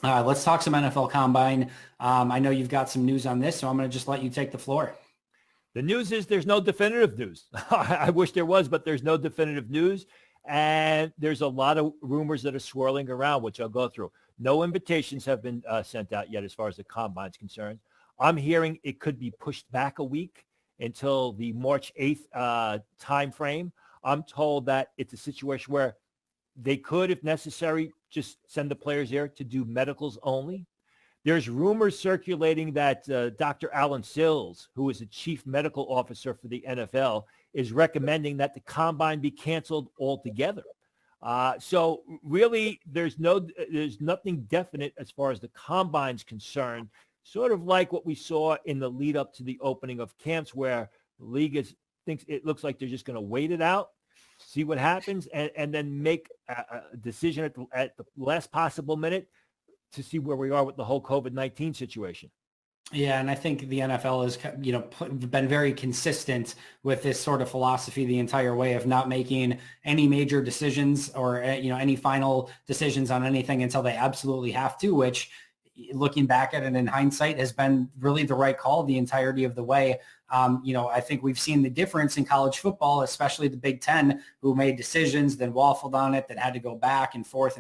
Let's talk some NFL Combine. I know you've got some news on this, so I'm going to just let you take the floor. The news is there's no definitive news. I wish there was, but there's no definitive news. And there's a lot of rumors that are swirling around, which I'll go through. No invitations have been sent out yet as far as the combine is concerned. I'm hearing it could be pushed back a week until the March 8th time frame. I'm told that it's a situation where they could, if necessary, just send the players there to do medicals only. There's rumors circulating that Dr. Alan Sills, who is the chief medical officer for the NFL, is recommending that the combine be canceled altogether. So really, there's nothing definite as far as the combine's concerned, sort of like what we saw in the lead up to the opening of camps, where the league thinks it looks like they're just going to wait it out, see what happens, and then make a decision at the last possible minute to see where we are with the whole COVID-19 situation. Yeah, and I think the NFL has, been very consistent with this sort of philosophy the entire way of not making any major decisions or, any final decisions on anything until they absolutely have to, which, looking back at it in hindsight, has been really the right call the entirety of the way. I think we've seen the difference in college football, especially the Big Ten, who made decisions, then waffled on it, then had to go back and forth,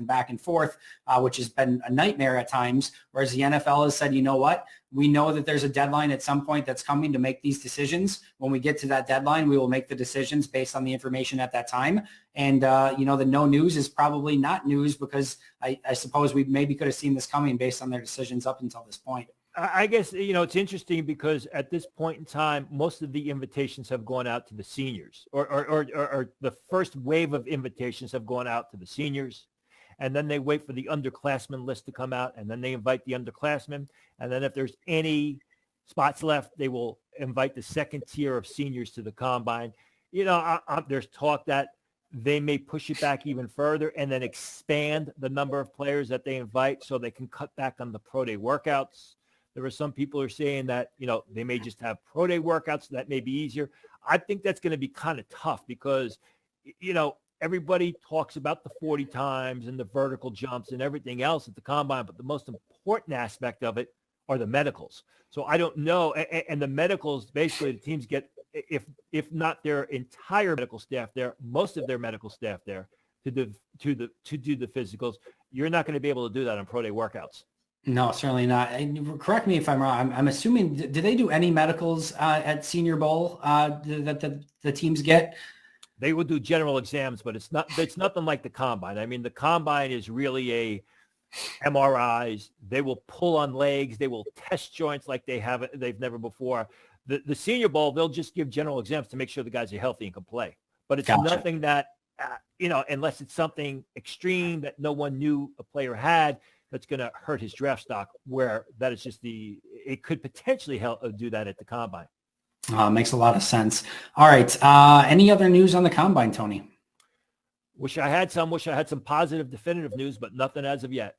which has been a nightmare at times, whereas the NFL has said, you know what? We know that there's a deadline at some point that's coming to make these decisions. When we get to that deadline, we will make the decisions based on the information at that time. And, the no news is probably not news, because I suppose we maybe could have seen this coming based on their decisions up until this point. I guess, it's interesting because at this point in time, most of the invitations have gone out to the seniors, or the first wave of invitations have gone out to the seniors. And then they wait for the underclassmen list to come out, and then they invite the underclassmen. And then if there's any spots left, they will invite the second tier of seniors to the combine. There's talk that they may push it back even further and then expand the number of players that they invite so they can cut back on the pro day workouts. There are some people who are saying that, they may just have pro day workouts. So that may be easier. I think that's going to be kind of tough because, everybody talks about the 40 times and the vertical jumps and everything else at the combine, but the most important aspect of it are the medicals. So I don't know. And the medicals, basically the teams get, if not their entire medical staff there, most of their medical staff there to do the physicals. You're not going to be able to do that on pro day workouts. No, certainly not. And correct me if I'm wrong. I'm assuming, do they do any medicals at Senior Bowl that the teams get? They will do general exams, but it's nothing like the combine. I mean, the combine is really a MRIs. They will pull on legs. They will test joints like they've never before. The Senior Bowl, they'll just give general exams to make sure the guys are healthy and can play. But it's nothing that, unless it's something extreme that no one knew a player had, that's going to hurt his draft stock, where that is just it could potentially help do that at the combine. Makes a lot of sense. All right. Any other news on the combine, Tony? Wish I had some positive, definitive news, but nothing as of yet.